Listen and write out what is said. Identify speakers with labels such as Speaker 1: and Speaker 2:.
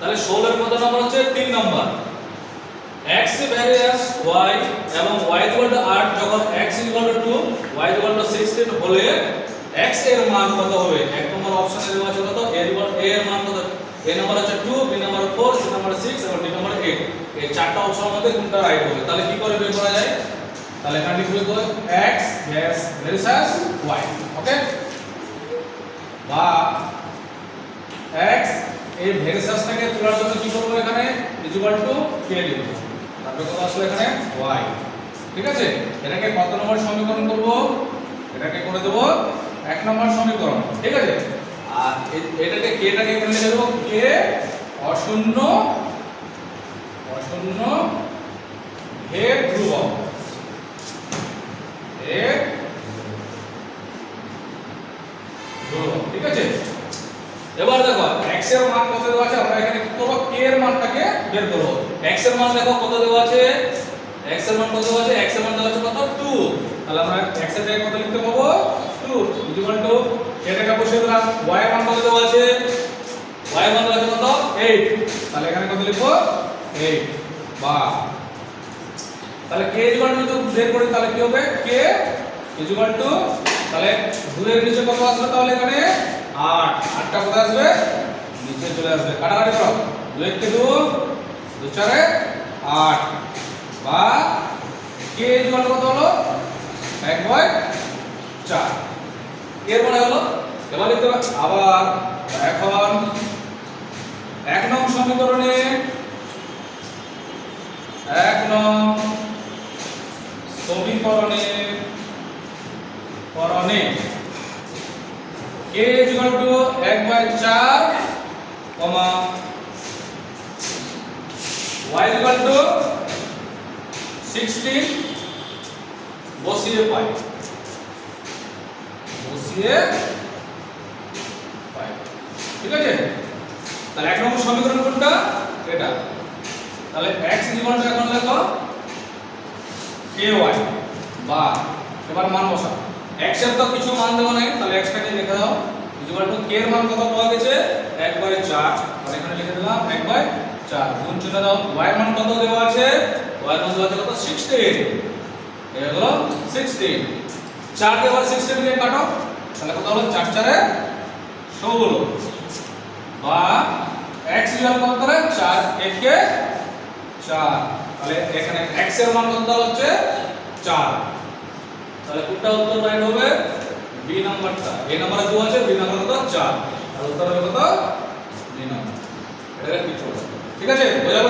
Speaker 1: তাহলে 16 এর কত নাম্বার হচ্ছে 3 নাম্বার। x ভ্যারিয়াস y এবং y ইকুয়াল টু 8 যখন x equal to 2 y equal to 16 হলে x এর মান কত হবে? এক নম্বর অপশনে দেওয়া আছে কত? a এর মান কত? a নাম্বার হচ্ছে 2, b নাম্বার 4, c নাম্বার 6 এবং d নাম্বার 8। এই চারটা অপশনের মধ্যে কোনটা রাইট হবে? তাহলে কি করে বের করা যায়? তাহলে এখানে লিখব x ভ্যারিয়াস y, ওকে? বা x এই ভ্যারিয়াসটাকে তোলার জন্য কি করব? এখানে ইকুয়াল টু k লিখব। তারপর কত আসলে এখানে y, ঠিক আছে? এটাকে কত নম্বর সমীকরণ করব? এটাকে করে দেব 1 নম্বর সমীকরণ, ঠিক আছে? আর এটাকে k টাকে এখানে লিখে দেব k অশূন্য ভেদ ধ্রুবক, ঠিক আছে? এবার দেখো x এর মান কত দেওয়া আছে, আমরা এখানে কি করব? k এর মানটাকে বের করব। x এর মান দেখো কত দেওয়া আছে? x এর মান কত দেওয়া আছে? x এর মান দেওয়া আছে কত? 2। তাহলে আমরা x এর জায়গায় কত লিখতে পাবো? 2 ইকুয়াল টু এটাকে বসিয়ে দিলাম। y এর মান কত দেওয়া আছে? y এর মান দেওয়া আছে কত? 8। তাহলে এখানে কত লিখবো? 8। বা তাহলে k ইকুয়াল টু যদি বের করি তাহলে কি হবে? k ইকুয়াল টু, তাহলে 2 এর নিচে কত আসবে? তাহলে এখানে 8। 8টা কোথায় আসবে? নিচে চলে আসবে। কাটাকাটি করো। 2 কে 2, 2 4 8। বা k ইকুয়াল কত হলো? 1/4 এর মানে হলো। এবার লিখতে হবে আবার এখন 1 নং সমীকরণে k equal to 1/4, y equal to 16 বসিয়ে পাই, ঠিক আছে? তাহলে 1 নম্বর সমীকরণ কোনটা? এটা। তাহলে x ইকুয়াল টু এখন লেখো ky, বা এবার মান বসাও। x এর তো কিছু মান দেওয়া নাই, তাহলে x টাকে লিখে দাও ইকুয়াল টু k এর মান কত পাওয়া গেছে? 1/4। তাহলে এখানে লিখে দিলাম 1/4। গুণ চিহ্ন দাও। y এর মান কত দেওয়া আছে? y এর মান দেওয়া আছে কত? 16। এই হলো 16। 4 কে আবার 16 দিয়ে কাটো, তাহলে কত হলো? 4 4 16। বা x ইকুয়াল কত করে? 4 1 কে 4। তাহলে এখানে x এর মান কত হচ্ছে? 4। তাহলে কোনটা উত্তর রাইট হবে? b নাম্বারটা। a নাম্বারে 2 আছে, b নাম্বার কত? 4। আর উত্তর হবে কত? b number. এটা কি চলবে? ঠিক আছে? বোঝা গেল?